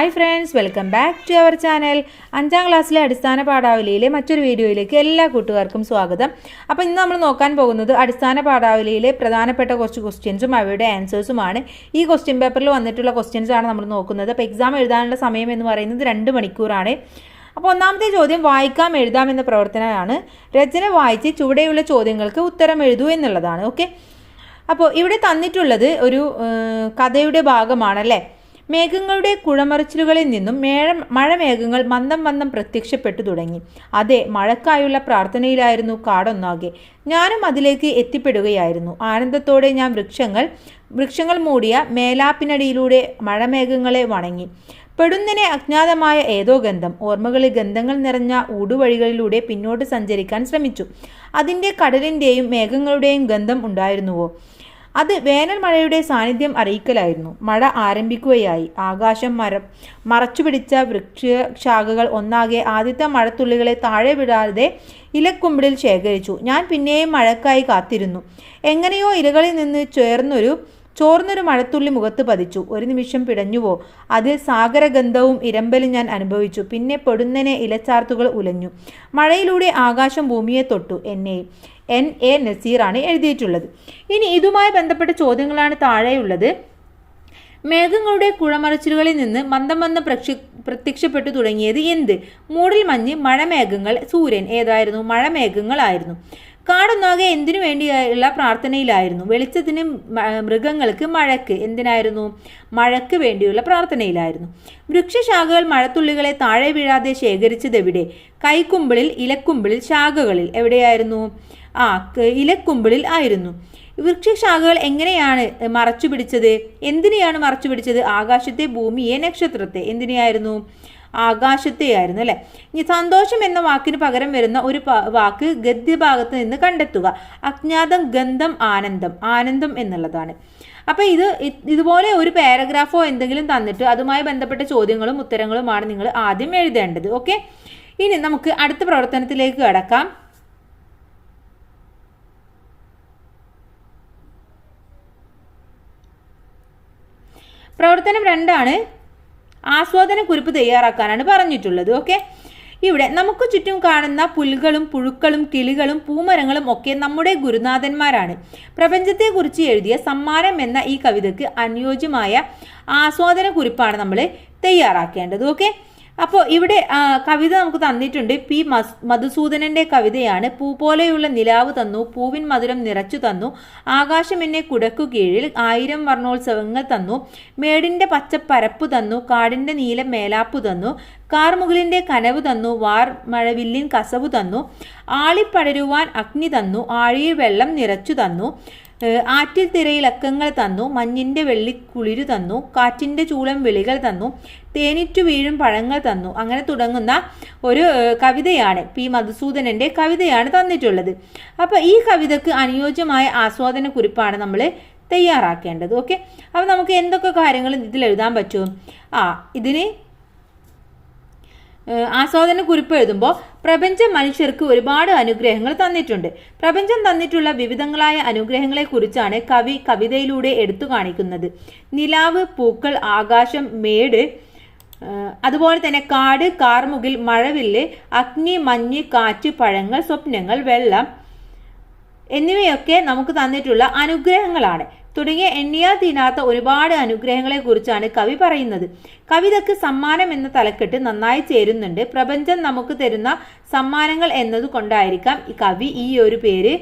Hi friends, welcome back to our channel. 5ാം ക്ലാസ്സിലെ അടിസ്ഥാന പാഠാവലിയിലെ മറ്റൊരു വീഡിയോയിലേക്ക് എല്ലാ കൂട്ടുകാർക്കും സ്വാഗതം. അപ്പോൾ ഇന്ന് നമ്മൾ നോക്കാൻ പോകുന്നത് അടിസ്ഥാന പാഠാവലിയിലെ പ്രധാനപ്പെട്ട കുറച്ച് ക്വസ്റ്റ്യൻസും അവയുടെ ആൻസേഴ്സുമാണ്. ഈ ക്വസ്റ്റ്യൻ പേപ്പറിൽ വന്നിട്ടുള്ള ക്വസ്റ്റ്യൻസ് ആണ് നമ്മൾ നോക്കുന്നത്. അപ്പോൾ എക്സാം എഴുതാനുള്ള സമയം എന്ന് പറയുന്നത് 2 മണിക്കൂറാണ്. അപ്പോൾ ഒന്നാമത്തെ ചോദ്യം വായിക്കാം എഴുതാം എന്ന പ്രവർത്തനമാണ്. രചന വായിച്ച് ചുവടെയുള്ള ചോദ്യങ്ങൾക്ക് ഉത്തരം എഴുതൂ എന്നുള്ളതാണ്. ഓക്കെ, അപ്പോൾ ഇവിടെ തന്നിട്ടുള്ളത് ഒരു കഥയുടെ ഭാഗമാണല്ലേ. മേഘങ്ങളുടെ കുഴമറിച്ചിലുകളിൽ നിന്നും മഴമേഘങ്ങൾ മന്ദം മന്ദം പ്രത്യക്ഷപ്പെട്ടു തുടങ്ങി. അതെ, മഴക്കായുള്ള പ്രാർത്ഥനയിലായിരുന്നു കാടൊന്നാകെ. ഞാനും അതിലേക്ക് എത്തിപ്പെടുകയായിരുന്നു. ആനന്ദത്തോടെ ഞാൻ വൃക്ഷങ്ങൾ മൂടിയ മേലാപ്പിനടിയിലൂടെ മഴമേഘങ്ങളെ വണങ്ങി. പെടുന്നതിനെ അജ്ഞാതമായ ഏതോ ഗന്ധം. ഓർമ്മകളിൽ ഗന്ധങ്ങൾ നിറഞ്ഞ ഊടുവഴികളിലൂടെ പിന്നോട്ട് സഞ്ചരിക്കാൻ ശ്രമിച്ചു. അതിൻ്റെ കടലിൻ്റെയും മേഘങ്ങളുടെയും ഗന്ധം ഉണ്ടായിരുന്നുവോ? അത് വേനൽ മഴയുടെ സാന്നിധ്യം അറിയിക്കലായിരുന്നു. മഴ ആരംഭിക്കുകയായി. ആകാശം മറച്ചുപിടിച്ച വൃക്ഷശാഖകൾ ഒന്നാകെ ആദ്യത്തെ മഴത്തുള്ളികളെ താഴെ വിടാതെ ഇലക്കുമ്പിളിൽ ശേഖരിച്ചു. ഞാൻ പിന്നെയും മഴക്കായി കാത്തിരുന്നു. എങ്ങനെയോ ഇലകളിൽ നിന്ന് ചോർന്നൊരു മഴത്തുള്ളി മുഖത്ത് പതിച്ചു. ഒരു നിമിഷം പിടഞ്ഞുവോ? അതിൽ സാഗരഗന്ധവും ഇരമ്പലും ഞാൻ അനുഭവിച്ചു. പിന്നെ പൊടുന്നനെ ഇലച്ചാർത്തുകൾ ഉലഞ്ഞു. മഴയിലൂടെ ആകാശം ഭൂമിയെ തൊട്ടു. N.A. നസീറാണ് എഴുതിയിട്ടുള്ളത്. ഇനി ഇതുമായി ബന്ധപ്പെട്ട ചോദ്യങ്ങളാണ് താഴെയുള്ളത്. മേഘങ്ങളുടെ കുഴമറിച്ചിലുകളിൽ നിന്ന് മന്ദം മന്ദം പ്രത്യക്ഷപ്പെട്ടു തുടങ്ങിയത് എന്ത്? മൂടൽ മഞ്ഞ്, മഴമേഘങ്ങൾ, സൂര്യൻ. ഏതായിരുന്നു? മഴമേഘങ്ങളായിരുന്നു. കാടൊന്നാകെ എന്തിനു വേണ്ടിയുള്ള പ്രാർത്ഥനയിലായിരുന്നു? വെളിച്ചത്തിന്, മൃഗങ്ങൾക്ക്, മഴയ്ക്ക്. എന്തിനായിരുന്നു? മഴയ്ക്ക് വേണ്ടിയുള്ള പ്രാർത്ഥനയിലായിരുന്നു. വൃക്ഷശാഖകൾ മഴത്തുള്ളികളെ താഴെ വീഴാതെ ശേഖരിച്ചതെവിടെ? കൈക്കുമ്പിളിൽ, ഇലക്കുമ്പിളിൽ, ശാഖകളിൽ. എവിടെയായിരുന്നു? ഇലക്കുമ്പിളിൽ ആയിരുന്നു. വൃക്ഷശാഖകൾ എങ്ങനെയാണ് മറച്ചു പിടിച്ചത്? എന്തിനെയാണ് മറച്ചു പിടിച്ചത്? ആകാശത്തെ, ഭൂമിയെ, നക്ഷത്രത്തെ. എന്തിനെയായിരുന്നു? ആകാശത്തെയായിരുന്നു അല്ലെ. ഇനി സന്തോഷം എന്ന വാക്കിന് പകരം വരുന്ന ഒരു വാക്ക് ഗദ്യഭാഗത്ത് നിന്ന് കണ്ടെത്തുക. അജ്ഞാതം, ഗന്ധം, ആനന്ദം. ആനന്ദം എന്നുള്ളതാണ്. അപ്പോൾ ഇതുപോലെ ഒരു പാരഗ്രാഫോ എന്തെങ്കിലും തന്നിട്ട് അതുമായി ബന്ധപ്പെട്ട ചോദ്യങ്ങളും ഉത്തരങ്ങളുമാണ് നിങ്ങൾ ആദ്യം എഴുതേണ്ടത്. ഓക്കെ, ഇനി നമുക്ക് അടുത്ത പ്രവർത്തനത്തിലേക്ക് കടക്കാം. പ്രവർത്തനം 2 ആസ്വാദന കുറിപ്പ് തയ്യാറാക്കാനാണ് പറഞ്ഞിട്ടുള്ളത്. ഓക്കെ, ഇവിടെ നമുക്ക് ചുറ്റും കാണുന്ന പുൽകളും പുഴുക്കളും കിളികളും പൂമരങ്ങളും ഒക്കെ നമ്മുടെ ഗുരുനാഥന്മാരാണ്. പ്രപഞ്ചത്തെക്കുറിച്ച് എഴുതിയ സമ്മാനം എന്ന ഈ കവിതയ്ക്ക് അനുയോജ്യമായ ആസ്വാദന കുറിപ്പാണ് നമ്മൾ തയ്യാറാക്കേണ്ടത്. ഓക്കെ, അപ്പോൾ ഇവിടെ കവിത നമുക്ക് തന്നിട്ടുണ്ട്. P. മധുസൂദനന്റെ കവിതയാണ്. പൂ പോലെയുള്ള നിലാവ് തന്നു, പൂവിൻ മധുരം നിറച്ചു തന്നു, ആകാശം എന്നെ കുടക്കു കീഴിൽ 1000 വർണ്ണോത്സവങ്ങൾ തന്നു, മേടിന്റെ പച്ചപ്പരപ്പു തന്നു, കാടിന്റെ നീലം മേലാപ്പു തന്നു, കാർമുകിലിന്റെ കനവ് തന്നു, വാർ മഴവില്ലിൻ കസവു തന്നു, ആളിപ്പടരുവാൻ അഗ്നി തന്നു, ആഴിയിൽ വെള്ളം നിറച്ചു തന്നു, ആറ്റിൽ തിരയിലക്കങ്ങൾ തന്നു, മഞ്ഞിന്റെ വെള്ളിക്കുളിരു തന്നു, കാറ്റിന്റെ ചൂളം വിളികൾ തന്നു, തേനിറ്റു വീഴും പഴങ്ങൾ തന്നു. അങ്ങനെ തുടങ്ങുന്ന ഒരു കവിതയാണ്. P. മധുസൂദനന്റെ കവിതയാണ് തന്നിട്ടുള്ളത്. അപ്പോൾ ഈ കവിതയ്ക്ക് അനുയോജ്യമായ ആസ്വാദന കുറിപ്പാണ് നമ്മൾ തയ്യാറാക്കേണ്ടത്. ഓക്കെ, അപ്പോൾ നമുക്ക് എന്തൊക്കെ കാര്യങ്ങൾ ഇതിൽ എഴുതാൻ പറ്റും? ഇതിന് ആസ്വാദന കുറിപ്പ് എഴുതുമ്പോൾ പ്രപഞ്ചം മനുഷ്യർക്ക് ഒരുപാട് അനുഗ്രഹങ്ങൾ തന്നിട്ടുണ്ട്. പ്രപഞ്ചം തന്നിട്ടുള്ള വിവിധങ്ങളായ അനുഗ്രഹങ്ങളെ കുറിച്ചാണ് കവി കവിതയിലൂടെ എടുത്തു കാണിക്കുന്നത്. നിലാവ്, പൂക്കൾ, ആകാശം, മേട്, അതുപോലെ തന്നെ കാട്, കാർമുകിൽ, മഴവില്ല്, അഗ്നി, മഞ്ഞ്, കാറ്റ്, പഴങ്ങൾ, സ്വപ്നങ്ങൾ, വെള്ളം എന്നിവയൊക്കെ നമുക്ക് തന്നിട്ടുള്ള അനുഗ്രഹങ്ങളാണ്. തുടങ്ങിയ എണ്ണിയാൽ തീരാത്ത ഒരുപാട് അനുഗ്രഹങ്ങളെ കുറിച്ചാണ് കവി പറയുന്നത്. കവിതയ്ക്ക് സമ്മാനം എന്ന തലക്കെട്ട് നന്നായി ചേരുന്നുണ്ട്. പ്രപഞ്ചം നമുക്ക് തരുന്ന സമ്മാനങ്ങൾ എന്നത് കൊണ്ടായിരിക്കാം കവി ഈ ഒരു പേര്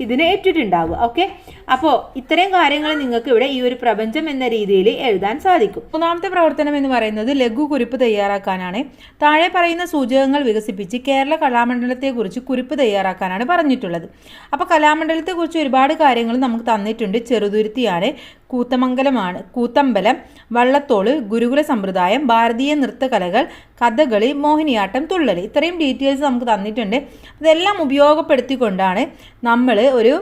ഇതിന് ഇട്ടിട്ടുണ്ടാവുക. ഓക്കെ, അപ്പോൾ ഇത്രയും കാര്യങ്ങൾ നിങ്ങൾക്ക് ഇവിടെ ഈ ഒരു പ്രപഞ്ചം എന്ന രീതിയിൽ എഴുതാൻ സാധിക്കും. 3ാമത്തെ പ്രവർത്തനം എന്ന് പറയുന്നത് ലഘു കുറിപ്പ് തയ്യാറാക്കാനാണ്. താഴെ പറയുന്ന സൂചകങ്ങൾ വികസിപ്പിച്ച് കേരള കലാമണ്ഡലത്തെക്കുറിച്ച് കുറിപ്പ് തയ്യാറാക്കാനാണ് പറഞ്ഞിട്ടുള്ളത്. അപ്പോൾ കലാമണ്ഡലത്തെക്കുറിച്ച് ഒരുപാട് കാര്യങ്ങൾ നമുക്ക് തന്നിട്ടുണ്ട്. ചെറുതുരുത്തിയാണ്, കൂത്തമ്പലം, വള്ളത്തോള്, ഗുരുകുല സമ്പ്രദായം, ഭാരതീയ നൃത്തകലകൾ, കഥകളി, മോഹിനിയാട്ടം, തുള്ളൽ. ഇത്രയും ഡീറ്റെയിൽസ് നമുക്ക് തന്നിട്ടുണ്ട്. ഇതെല്ലാം ഉപയോഗപ്പെടുത്തിക്കൊണ്ടാണ് നമ്മൾ ഒരു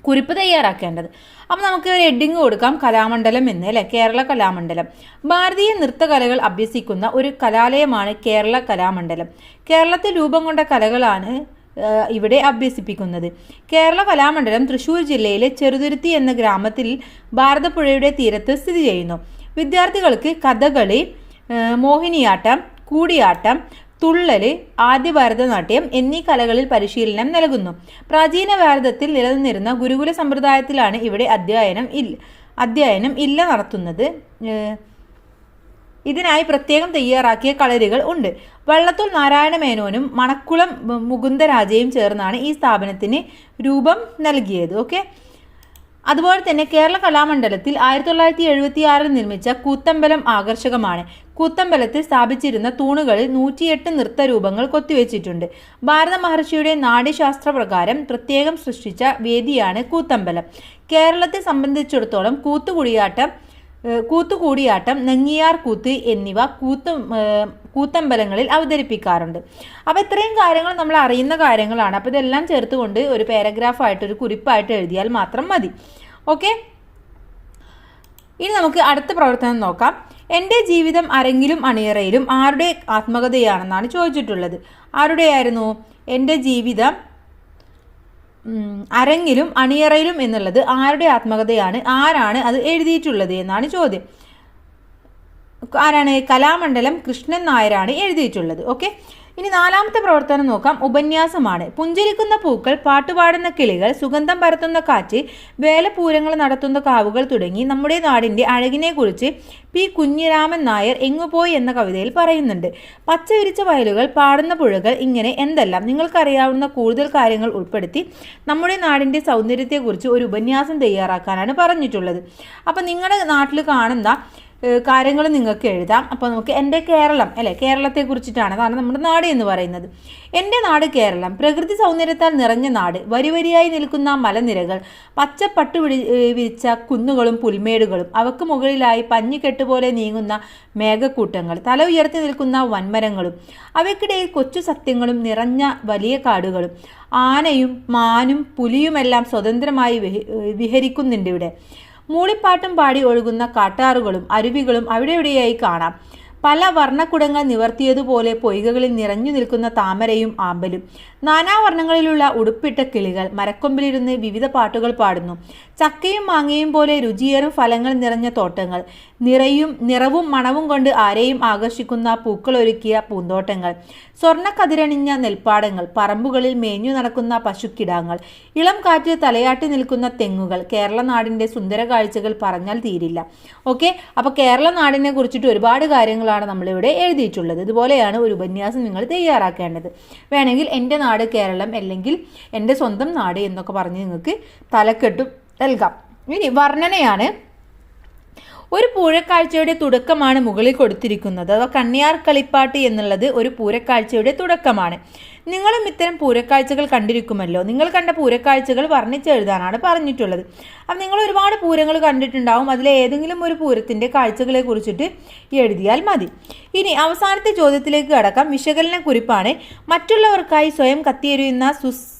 കുറിപ്പ് തയ്യാറാക്കേണ്ടത്. അപ്പോൾ നമുക്ക് ഒരു ഹെഡിങ് കൊടുക്കാം, കലാമണ്ഡലം എന്ന് അല്ലേ. കേരള കലാമണ്ഡലം ഭാരതീയ നൃത്തകലകൾ അഭ്യസിക്കുന്ന ഒരു കലാലയമാണ് കേരള കലാമണ്ഡലം. കേരളത്തിൽ രൂപം കൊണ്ട കലകളാണ് ഇവിടെ അഭ്യസിപ്പിക്കുന്നത്. കേരള കലാമണ്ഡലം തൃശ്ശൂർ ജില്ലയിലെ ചെറുതുരുത്തി എന്ന ഗ്രാമത്തിൽ ഭാരതപ്പുഴയുടെ തീരത്ത് സ്ഥിതി ചെയ്യുന്നു. വിദ്യാർത്ഥികൾക്ക് കഥകളി, മോഹിനിയാട്ടം, കൂടിയാട്ടം, തുള്ളൽ, ആദ്യ ഭരതനാട്യം എന്നീ കലകളിൽ പരിശീലനം നൽകുന്നു. പ്രാചീന ഭാരതത്തിൽ നിലനിന്നിരുന്ന ഗുരുകുല സമ്പ്രദായത്തിലാണ് ഇവിടെ അധ്യയനം ഇല്ല നടത്തുന്നത്. ഇതിനായി പ്രത്യേകം തയ്യാറാക്കിയ കളരികൾ ഉണ്ട്. വള്ളത്തോൾ നാരായണ മേനോനും മണക്കുളം മുകുന്ദരാജയും ചേർന്നാണ് ഈ സ്ഥാപനത്തിന് രൂപം നൽകിയത്. ഓക്കെ, അതുപോലെ തന്നെ കേരള കലാമണ്ഡലത്തിൽ 1976 നിർമ്മിച്ച കൂത്തമ്പലം ആകർഷകമാണ്. കൂത്തമ്പലത്തിൽ സ്ഥാപിച്ചിരുന്ന തൂണുകളിൽ 108 നൃത്തരൂപങ്ങൾ കൊത്തിവെച്ചിട്ടുണ്ട്. ഭാരത മഹർഷിയുടെ നാട്യശാസ്ത്ര പ്രകാരം പ്രത്യേകം സൃഷ്ടിച്ച വേദിയാണ് കൂത്തമ്പലം. കേരളത്തെ സംബന്ധിച്ചിടത്തോളം കൂത്തുകൂടിയാട്ടം, നെങ്ങിയാർ കൂത്ത് എന്നിവ കൂത്തമ്പലങ്ങളിൽ അവതരിപ്പിക്കാറുണ്ട്. അപ്പോൾ ഇത്രയും കാര്യങ്ങൾ നമ്മൾ അറിയുന്ന കാര്യങ്ങളാണ്. അപ്പോൾ ഇതെല്ലാം ചേർത്തുകൊണ്ട് ഒരു പാരഗ്രാഫായിട്ട്, ഒരു കുറിപ്പായിട്ട് എഴുതിയാൽ മാത്രം മതി. ഓക്കെ, ഇനി നമുക്ക് അടുത്ത പ്രവർത്തനം നോക്കാം. എൻ്റെ ജീവിതം അരങ്ങിലും അണിയറയിലും ആരുടെ ആത്മകഥയാണെന്നാണ് ചോദിച്ചിട്ടുള്ളത്. ആരുടെയായിരുന്നു എൻ്റെ ജീവിതം അരങ്ങിലും അണിയറയിലും എന്നുള്ളത് ആരുടെ ആത്മകഥയാണ്, ആരാണ് അത് എഴുതിയിട്ടുള്ളത് എന്നാണ് ചോദ്യം. ആരാണ്? കലാമണ്ഡലം കൃഷ്ണൻ നായരാണ് എഴുതിയിട്ടുള്ളത്. ഓക്കെ, ഇനി നാലാമത്തെ പ്രവർത്തനം നോക്കാം. ഉപന്യാസമാണ്. പുഞ്ചിരിക്കുന്ന പൂക്കൾ, പാട്ടുപാടുന്ന കിളികൾ, സുഗന്ധം പരത്തുന്ന കാറ്റ്, വേലപൂരങ്ങൾ നടത്തുന്ന കാവുകൾ തുടങ്ങി നമ്മുടെ നാടിൻ്റെ അഴകിനെ കുറിച്ച് പി കുഞ്ഞിരാമൻ നായർ എങ്ങുപോയി എന്ന കവിതയിൽ പറയുന്നുണ്ട്. പച്ച വിരിച്ച വയലുകൾ, പാടുന്ന പുഴകൾ, ഇങ്ങനെ എന്തെല്ലാം നിങ്ങൾക്കറിയാവുന്ന കൂടുതൽ കാര്യങ്ങൾ ഉൾപ്പെടുത്തി നമ്മുടെ നാടിൻ്റെ സൗന്ദര്യത്തെക്കുറിച്ച് ഒരു ഉപന്യാസം തയ്യാറാക്കാനാണ് പറഞ്ഞിട്ടുള്ളത്. അപ്പം നിങ്ങളുടെ നാട്ടിൽ കാണുന്ന കാര്യങ്ങൾ നിങ്ങൾക്ക് എഴുതാം. അപ്പോൾ നമുക്ക് എൻ്റെ കേരളം അല്ലേ, കേരളത്തെ കുറിച്ചിട്ടാണ്, അതാണ് നമ്മുടെ നാട് എന്ന് പറയുന്നത്. എൻ്റെ നാട് കേരളം പ്രകൃതി സൗന്ദര്യത്താൽ നിറഞ്ഞ നാട്. വരിവരിയായി നിൽക്കുന്ന മലനിരകൾ, പച്ചപ്പട്ടു വിരിച്ച കുന്നുകളും പുൽമേടുകളും, അവക്ക് മുകളിലായി പഞ്ഞിക്കെട്ടുപോലെ നീങ്ങുന്ന മേഘക്കൂട്ടങ്ങൾ, തല ഉയർത്തി നിൽക്കുന്ന വൻമരങ്ങളും, അവയ്ക്കിടയിൽ കൊച്ചു സത്യങ്ങളും നിറഞ്ഞ വലിയ കാടുകളും, ആനയും മാനും പുലിയുമെല്ലാം സ്വതന്ത്രമായി വിഹരിക്കുന്നുണ്ട് ഇവിടെ. മൂളിപ്പാട്ടും പാടി ഒഴുകുന്ന കാട്ടാറുകളും അരുവികളും അവിടെയിവിടെയായി കാണാം. പല വർണ്ണക്കുടങ്ങൾ നിവർത്തിയതുപോലെ പൊയ്കകളിൽ നിറഞ്ഞു നിൽക്കുന്ന താമരയും ആമ്പലും. നാനാവർണ്ണങ്ങളിലുള്ള ഉടുപ്പിട്ട കിളികൾ മരക്കൊമ്പിലിരുന്ന് വിവിധ പാട്ടുകൾ പാടുന്നു. ചക്കയും മാങ്ങയും പോലെ രുചിയേറും ഫലങ്ങൾ നിറഞ്ഞ തോട്ടങ്ങൾ, നിറവും മണവും കൊണ്ട് ആരെയും ആകർഷിക്കുന്ന പൂക്കളൊരുക്കിയ പൂന്തോട്ടങ്ങൾ, സ്വർണ്ണക്കതിരണിഞ്ഞ നെൽപ്പാടങ്ങൾ, പറമ്പുകളിൽ മേഞ്ഞു നടക്കുന്ന പശുക്കിടാങ്ങൾ, ഇളം കാറ്റിൽ തലയാട്ടി നിൽക്കുന്ന തെങ്ങുകൾ. കേരള നാടിൻ്റെ സുന്ദര കാഴ്ചകൾ പറഞ്ഞാൽ തീരില്ല. ഓക്കെ, അപ്പോൾ കേരള നാടിനെ കുറിച്ചിട്ട് ഒരുപാട് കാര്യങ്ങളാണ് നമ്മളിവിടെ എഴുതിയിട്ടുള്ളത്. ഇതുപോലെയാണ് ഒരു ഉപന്യാസം നിങ്ങൾ തയ്യാറാക്കേണ്ടത്. വേണമെങ്കിൽ എൻ്റെ നാട് കേരളം അല്ലെങ്കിൽ എൻ്റെ സ്വന്തം നാട് എന്നൊക്കെ പറഞ്ഞ് നിങ്ങൾക്ക് തലക്കെട്ടും നൽകാം. ഇനി വർണ്ണനയാണ്. ഒരു പൂരക്കാഴ്ചയുടെ തുടക്കമാണ് മുകളിൽ കൊടുത്തിരിക്കുന്നത്. അഥവാ കണ്ണിയാർ കളിപ്പാട്ട് എന്നുള്ളത് ഒരു പൂരക്കാഴ്ചയുടെ തുടക്കമാണ്. നിങ്ങളും ഇത്തരം പൂരക്കാഴ്ചകൾ കണ്ടിരിക്കുമല്ലോ. നിങ്ങൾ കണ്ട പൂരക്കാഴ്ചകൾ വർണ്ണിച്ചെഴുതാനാണ് പറഞ്ഞിട്ടുള്ളത്. അപ്പം നിങ്ങൾ ഒരുപാട് പൂരങ്ങൾ കണ്ടിട്ടുണ്ടാവും. അതിലെ ഏതെങ്കിലും ഒരു പൂരത്തിൻ്റെ കാഴ്ചകളെ കുറിച്ചിട്ട് എഴുതിയാൽ മതി. ഇനി അവസാനത്തെ ചോദ്യത്തിലേക്ക് കടക്കാം. വിശകലന കുറിപ്പാണ്. മറ്റുള്ളവർക്കായി സ്വയം കത്തിയെരിയുന്ന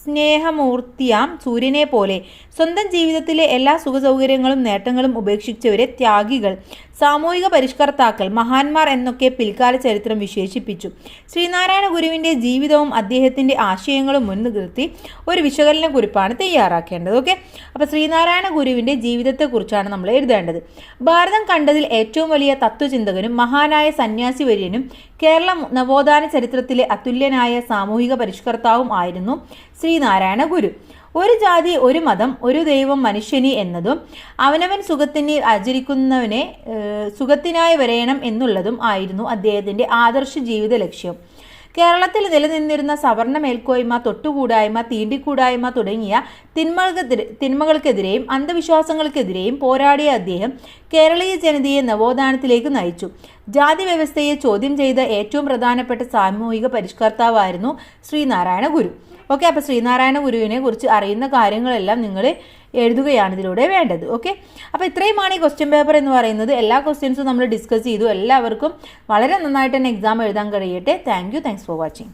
സ്നേഹമൂർത്തിയാം സൂര്യനെ പോലെ സ്വന്തം ജീവിതത്തിലെ എല്ലാ സുഖസൗകര്യങ്ങളും നേട്ടങ്ങളും ഉപേക്ഷിച്ചവരെ ത്യാഗികൾ, സാമൂഹിക പരിഷ്കർത്താക്കൾ, മഹാന്മാർ എന്നൊക്കെ പിൽക്കാല ചരിത്രം വിശേഷിപ്പിച്ചു. ശ്രീനാരായണ ഗുരുവിൻ്റെ ജീവിതവും അദ്ദേഹത്തിൻ്റെ ആശയങ്ങളും മുൻനിർത്തി ഒരു വിശകലന കുറിപ്പാണ് തയ്യാറാക്കേണ്ടത്. ഓക്കെ, അപ്പോൾ ശ്രീനാരായണ ഗുരുവിൻ്റെ ജീവിതത്തെക്കുറിച്ചാണ് നമ്മൾ എഴുതേണ്ടത്. ഭാരതം കണ്ടതിൽ ഏറ്റവും വലിയ തത്വചിന്തകനും മഹാനായ സന്യാസി വര്യനും കേരള നവോത്ഥാന ചരിത്രത്തിലെ അതുല്യനായ സാമൂഹിക പരിഷ്കർത്താവും ആയിരുന്നു ശ്രീനാരായണ ഗുരു. ഒരു ജാതി, ഒരു മതം, ഒരു ദൈവം മനുഷ്യന് എന്നതും അവനവൻ സുഖത്തിന് ആചരിക്കുന്നവനെ സുഖത്തിനായി വരയണം എന്നുള്ളതും ആയിരുന്നു അദ്ദേഹത്തിൻ്റെ ആദർശ ജീവിത ലക്ഷ്യം. കേരളത്തിൽ നിലനിന്നിരുന്ന സവർണ മേൽക്കോയ്മ, തൊട്ടുകൂടായ്മ, തീണ്ടിക്കൂടായ്മ തുടങ്ങിയ തിന്മകൾക്കെതിരെയും അന്ധവിശ്വാസങ്ങൾക്കെതിരെയും പോരാടിയ അദ്ദേഹം കേരളീയ ജനതയെ നവോത്ഥാനത്തിലേക്ക് നയിച്ചു. ജാതി വ്യവസ്ഥയെ ചോദ്യം ചെയ്ത ഏറ്റവും പ്രധാനപ്പെട്ട സാമൂഹിക പരിഷ്കർത്താവായിരുന്നു ശ്രീനാരായണ ഗുരു. ഓക്കെ, അപ്പോൾ ശ്രീനാരായണ ഗുരുവിനെ കുറിച്ച് അറിയുന്ന കാര്യങ്ങളെല്ലാം നിങ്ങൾ എഴുതുകയാണ് ഇതിലൂടെ വേണ്ടത്. ഓക്കെ, അപ്പോൾ ഇത്രയുമാണ് ഈ ക്വസ്റ്റ്യൻ പേപ്പർ എന്ന് പറയുന്നത്. എല്ലാ ക്വസ്റ്റ്യൻസും നമ്മൾ ഡിസ്കസ് ചെയ്തു. എല്ലാവർക്കും വളരെ നന്നായിട്ട് തന്നെ എക്സാം എഴുതാൻ കഴിയട്ടെ. Thanks for watching.